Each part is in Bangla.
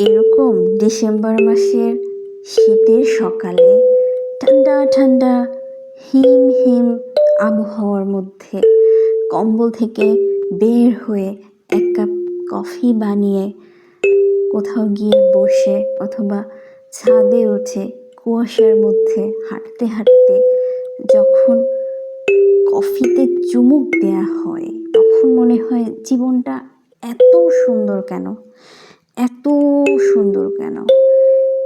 এরকম ডিসেম্বর মাসের শীতের সকালে ঠান্ডা ঠান্ডা হিম হিম আবহাওয়ার মধ্যে কম্বল থেকে বের হয়ে এক কাপ কফি বানিয়ে কোথাও গিয়ে বসে অথবা ছাদে উঠে কুয়াশার মধ্যে হাঁটতে হাঁটতে যখন কফিতে চুমুক দেয়া হয় তখন মনে হয় জীবনটা এত সুন্দর কেন, এত সুন্দর কেন।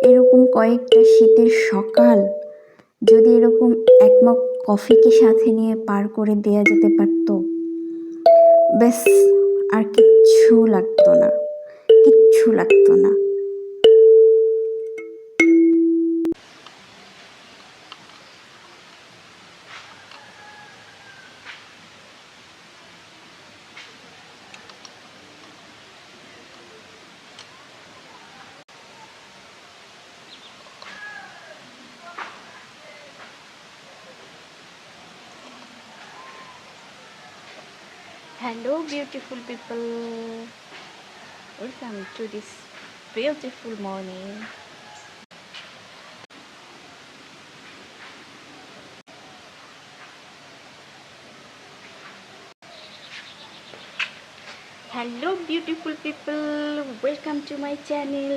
এরকম কয়েকটা শীতের সকাল যদি এরকম এক মগ কফিকে সাথে নিয়ে পার করে দেয়া যেতে পারত, ব্যাস আর কিচ্ছু লাগতো না, কিচ্ছু লাগতো না। Hello, beautiful people. Welcome to this beautiful morning. Hello, beautiful people. Welcome to my channel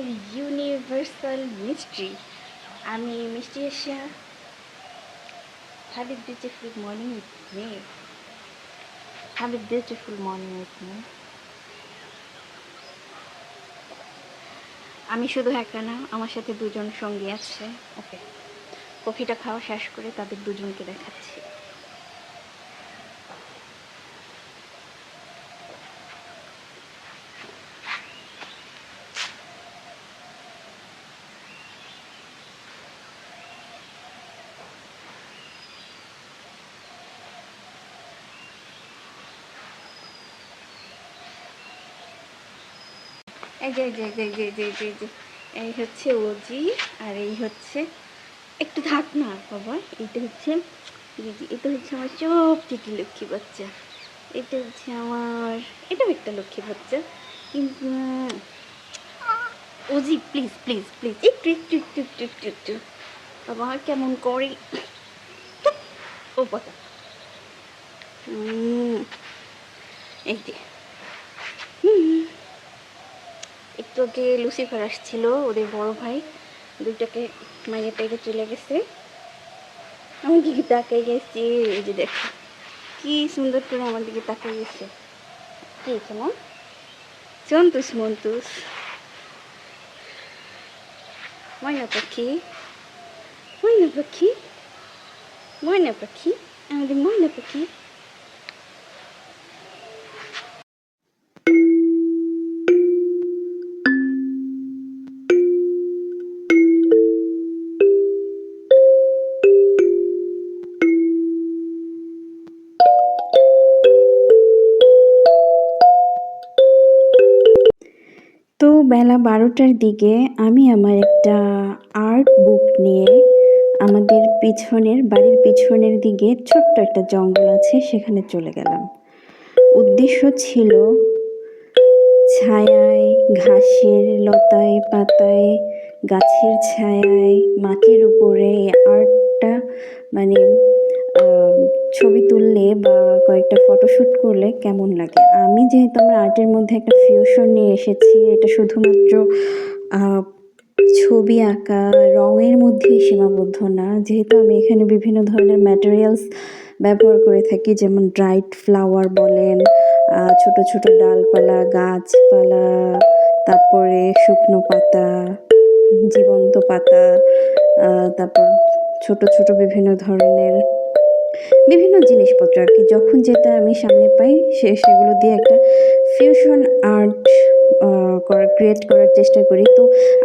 Universal Mystery. আমি মিষ্টি Asia. Have a beautiful morning with me. Have a beautiful morning with me. আমি শুধু একা না, আমার সাথে দুজন সঙ্গী আছে। ওকে, কফিটা খাওয়া শেষ করে তাদের দুজনকে দেখাচ্ছি। এই যে যে যে যে যে যে যে এই হচ্ছে ওজি, আর এই হচ্ছে একটু থাক না বাবা, এটা হচ্ছে এটা হচ্ছে আমার সব থেকে লক্ষ্মী বাচ্চা। এটা হচ্ছে আমার, এটাও একটা লক্ষ্মী বাচ্চা, কিন্তু ওজি প্লিজ প্লিজ প্লিজ একটু একটু একটু একটু একটু একটু বাবা কেমন করে ও কথা। এই যে একটু আগে লুসিফার আসছিল, ওদের বড় ভাই, দুইটাকে মাইনে পেয়ে চলে গেছে। আমার দিকে তাকাই গেছে, এই যে দেখো কি সুন্দর করে আমার দিকে তাকাই গেছে। কি কেমন সন্তুষ মন্তুষ ময়না পাখি, ময়না পাখি, ময়না পাখি, আমাদের ময়না পাখি। তো বেলা 12টার দিকে আমি আমার একটা আর্ট বুক নিয়ে আমাদের বাড়ির পিছনের দিকে ছোট্ট একটা জঙ্গল আছে, সেখানে চলে গেলাম। উদ্দেশ্য ছিল ছায়ায়, ঘাসের লতায় পাতায়, গাছের ছায়ায়, মাটির উপরে আর্টটা মানে ছবি তুললে বা কয়েকটা ফটোশ্যুট করলে কেমন লাগে। আমি যেহেতু আমার আর্টের মধ্যে একটা ফিউশন নিয়ে এসেছি, এটা শুধুমাত্র ছবি আঁকা রঙের মধ্যেই সীমাবদ্ধ না, যেহেতু আমি এখানে বিভিন্ন ধরনের ম্যাটেরিয়ালস ব্যবহার করে থাকি, যেমন ড্রাইড ফ্লাওয়ার বলেন, ছোট ছোট ডালপালা, গাছপালা, তারপরে শুকনো পাতা, জীবন্ত পাতা, তারপর ছোট ছোট বিভিন্ন ধরনের বিভিন্ন জিনিসপত্র আর কি, যখন যেটা আমি সামনে পাই সেগুলো দিয়ে একটা ফিউশন আর্ট ক্রিয়েট করার চেষ্টা করি। তো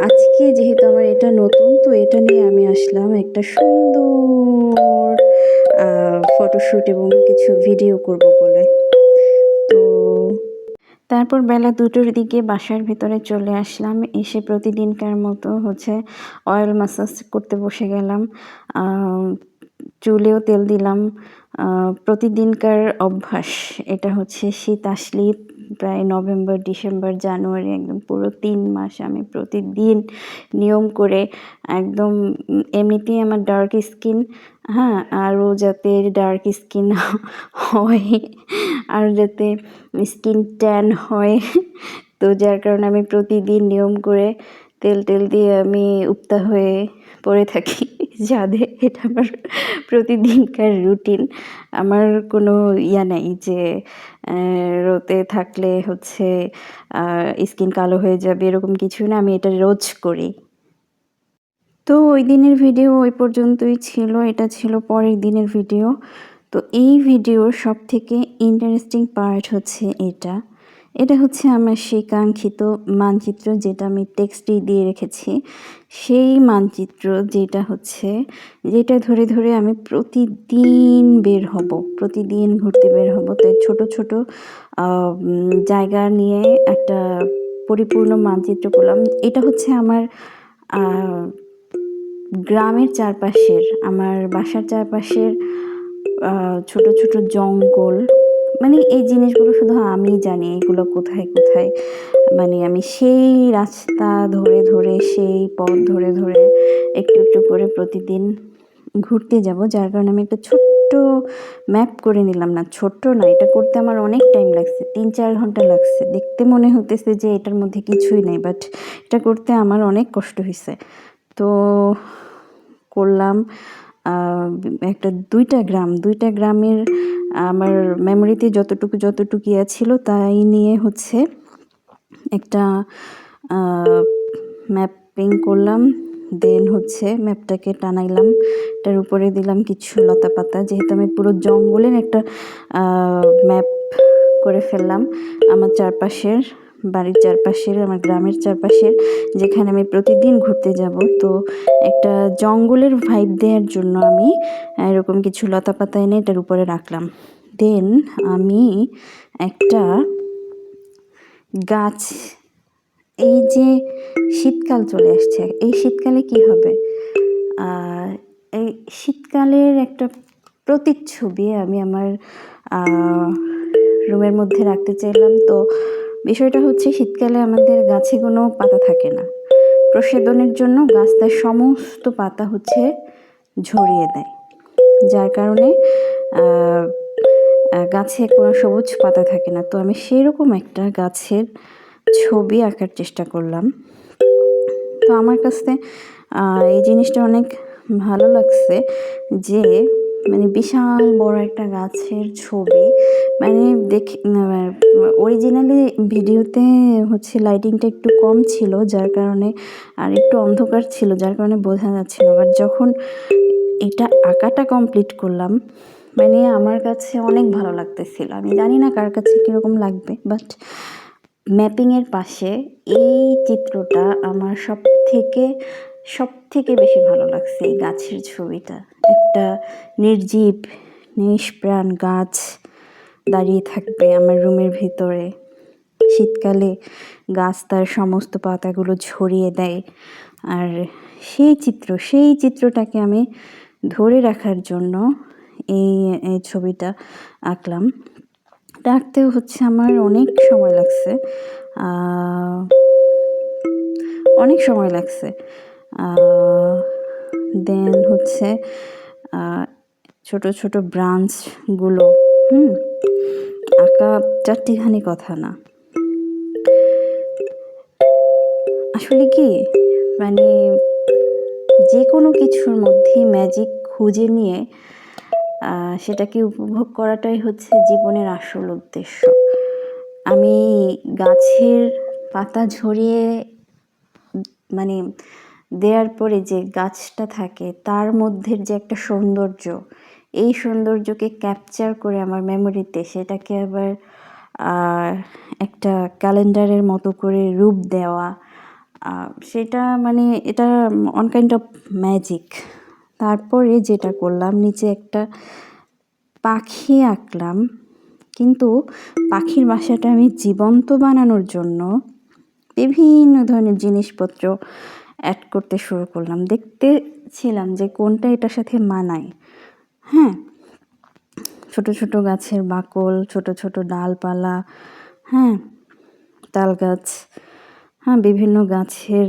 আজকে যেহেতু আমার এটা নতুন, তো এটা নিয়ে আমি আসলাম একটা সুন্দর ফটোশ্যুট এবং কিছু ভিডিও করব বলে। তো তারপর বেলা 2টোর দিকে বাসার ভিতরে চলে আসলাম, এসে প্রতিদিনকার মতো অয়েল ম্যাসাজ করতে বসে গেলাম। চুলেও তেল দিলাম, প্রতিদিনকার অভ্যাস এটা। শীত আসলেই প্রায় নভেম্বর, ডিসেম্বর, জানুয়ারি একদম পুরো ৩ মাস আমি প্রতিদিন নিয়ম করে একদম এমনিতেই আমার ডার্ক স্কিন, হ্যাঁ, আরও যাতে ডার্ক স্কিন হয়, আর যাতে স্কিন ট্যান হয়, তো যার কারণে আমি প্রতিদিন নিয়ম করে তেল দিয়ে আমি উত্তা হয়ে পড়ে থাকি ছাদে। এটা আমার প্রতিদিনকার রুটিন। আমার কোনো নাই যে রোদে থাকলে হচ্ছে স্কিন কালো হয়ে যাবে, এরকম কিছু না। আমি এটা রোজ করি। তো ওই দিনের ভিডিও ওই পর্যন্তই ছিল। এটা ছিল পরের দিনের ভিডিও। তো এই ভিডিওর সবথেকে ইন্টারেস্টিং পার্ট হচ্ছে এটা। এটা হচ্ছে আমার সেই কাঙ্ক্ষিত মানচিত্র, যেটা আমি টেক্সটেই দিয়ে রেখেছি। সেই মানচিত্র যেটা ধরে আমি প্রতিদিন বের হব, প্রতিদিন ঘুরতে বের হব। তো ছোট জায়গা নিয়ে একটা পরিপূর্ণ মানচিত্র করলাম। এটা হচ্ছে আমার গ্রামের চারপাশের, আমার বাসার চারপাশের ছোট জঙ্গল। মানে এই জিনিসগুলো শুধু আমিই জানি এগুলো কোথায় মানে আমি সেই রাস্তা ধরে সেই পথ ধরে একটু করে প্রতিদিন ঘুরতে যাব। যার কারণে আমি একটা ছোট্ট ম্যাপ করে নিলাম। না, ছোট্ট না, এটা করতে আমার অনেক টাইম লাগছে, ৩-৪ ঘন্টা লাগছে। দেখতে মনে হতেছে যে এটার মধ্যে কিছুই নেই, বাট এটা করতে আমার অনেক কষ্ট হয়েছে। তো করলাম একটা ২টা গ্রামের আমার মেমোরিতে যতটুকু ইয়ে ছিল তাই নিয়ে হচ্ছে একটা ম্যাপিং করলাম। দেন হচ্ছে ম্যাপটাকে টানাইলাম, এটার উপরে দিলাম কিছু লতাপাতা, যেহেতু আমি পুরো জঙ্গলের একটা ম্যাপ করে ফেললাম আমার চারপাশের, বাড়ির চারপাশের, আমার গ্রামের চারপাশের, যেখানে আমি প্রতিদিন ঘুরতে যাব। তো একটা জঙ্গলের ভাইব দেওয়ার জন্য আমি এরকম কিছু লতাপাতা এনে এটার উপরে রাখলাম। দেন আমি একটা গাছ, এই যে শীতকাল চলে আসছে, এই শীতকালে কি হবে, এই শীতকালের একটা প্রতিচ্ছবি আমি আমার রুমের মধ্যে রাখতে চাইলাম। তো বিষয়টা হচ্ছে, শীতকালে আমাদের গাছে কোনো পাতা থাকে না। প্রসাধনের জন্য গাছ তার সমস্ত পাতা হচ্ছে ঝরিয়ে দেয়, যার কারণে গাছে কোনো সবুজ পাতা থাকে না। তো আমি সেরকম একটা গাছের ছবি আঁকার চেষ্টা করলাম। তো আমার কাছে এই জিনিসটা অনেক ভালো লাগছে যে মানে বিশাল বড় একটা গাছের ছবি, মানে দেখি অরিজিনালি ভিডিওতে হচ্ছে লাইটিংটা একটু কম ছিল, যার কারণে, আর একটু অন্ধকার ছিল, যার কারণে বোঝা যাচ্ছিল। বাট যখন এটা আঁকাটা কমপ্লিট করলাম, মানে আমার কাছে অনেক ভালো লাগতেছিল। আমি জানি না কার কাছে কীরকম লাগবে, বাট ম্যাপিংয়ের পাশে এই চিত্রটা আমার সব থেকে বেশি ভালো লাগছে। এই গাছের ছবিটা, একটা নির্জীব নিষ্প্রাণ গাছ দাঁড়িয়ে থাকবে আমার রুমের ভিতরে। শীতকালে গাছ তার সমস্ত পাতাগুলো ঝরিয়ে দেয়, আর সেই চিত্রটাকে আমি ধরে রাখার জন্য এই ছবিটা আঁকলাম। আঁকতেও হচ্ছে আমার অনেক সময় লাগছে, দেন হচ্ছে ছোট ব্রাঞ্চগুলো আঁকা চারটিখানি কথা না। আসলে কি, মানে যে কোনো কিছুর মধ্যেই ম্যাজিক খুঁজে নিয়ে সেটাকে উপভোগ করাটাই হচ্ছে জীবনের আসল উদ্দেশ্য। আমি গাছের পাতা ঝরিয়ে মানে দেওয়ার পরে যে গাছটা থাকে, তার মধ্যে যে একটা সৌন্দর্য, এই সৌন্দর্যকে ক্যাপচার করে আমার মেমোরিতে সেটাকে আবার একটা ক্যালেন্ডারের মতো করে রূপ দেওয়া, সেটা মানে এটা অন কাইন্ড অফ ম্যাজিক। তারপরে যেটা করলাম, নিচে একটা পাখি আঁকলাম, কিন্তু পাখির বাসাটা আমি জীবন্ত বানানোর জন্য বিভিন্ন ধরনের জিনিসপত্র অ্যাড করতে শুরু করলাম। দেখতেছিলাম যে কোনটা এটার সাথে মানায়। হ্যাঁ, ছোট গাছের বাকল, ছোট ডালপালা, হ্যাঁ, তাল গাছ, হ্যাঁ, বিভিন্ন গাছের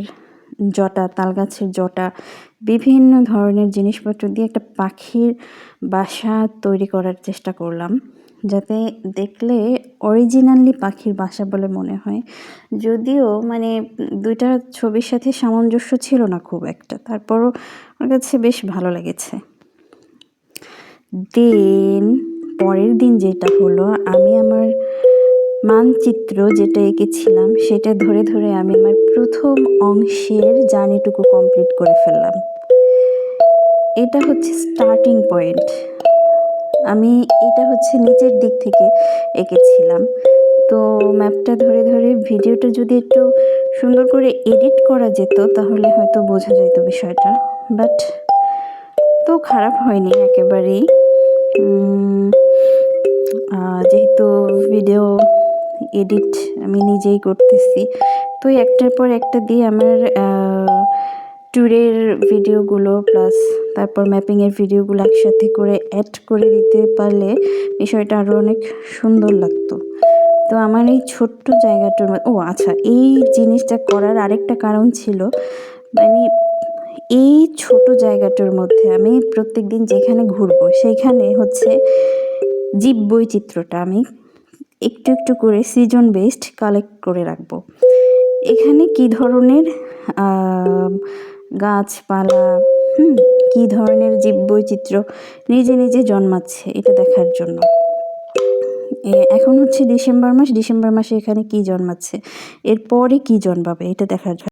জটা, তাল গাছের জটা, বিভিন্ন ধরনের জিনিসপত্র দিয়ে একটা পাখির বাসা তৈরি করার চেষ্টা করলাম, যাতে দেখলে অরিজিনালি পাখির বাসা বলে মনে হয়। যদিও মানে ২টা ছবির সাথে সামঞ্জস্য ছিল না খুব একটা, তারপরও আমার কাছে বেশ ভালো লেগেছে। দেন পরের দিন যেটা হলো, আমি আমার মানচিত্র যেটা এঁকেছিলাম সেটা ধরে ধরে আমি আমার প্রথম অংশের জার্নিটুকু কমপ্লিট করে ফেললাম। এটা হচ্ছে স্টার্টিং পয়েন্ট। আমি এটা হচ্ছে নিচের দিক থেকে এঁকেছিলাম। তো ম্যাপটা ধরে ধরে ভিডিওটা যদি একটু সুন্দর করে এডিট করা যেত তাহলে হয়তো বোঝা যেত বিষয়টা, বাট তো খারাপ হয়নি একেবারেই। যেহেতু ভিডিও এডিট আমি নিজেই করতেছি, তো একটার পর একটা দিয়ে আমার ট্যুরের ভিডিওগুলো প্লাস তারপর ম্যাপিংয়ের ভিডিওগুলো একসাথে করে অ্যাড করে দিতে পারলে বিষয়টা আরও অনেক সুন্দর লাগতো। তো আমার এই ছোট্ট জায়গাটার আচ্ছা, এই জিনিসটা করার আরেকটা কারণ ছিল, মানে এই ছোট জায়গাটার মধ্যে আমি প্রত্যেকদিন যেখানে ঘুরবো সেইখানে হচ্ছে জীববৈচিত্র্যটা আমি একটু একটু করে সিজন বেসড কালেক্ট করে রাখবো। এখানে কী ধরনের গাছপালা, কী ধরনের জীববৈচিত্র্য নিজে নিজে জন্মাচ্ছে এটা দেখার জন্য। এখন হচ্ছে ডিসেম্বর মাস, ডিসেম্বর মাসে এখানে কী জন্মাচ্ছে, এরপরে কী জন্মাবে এটা দেখার জন্য।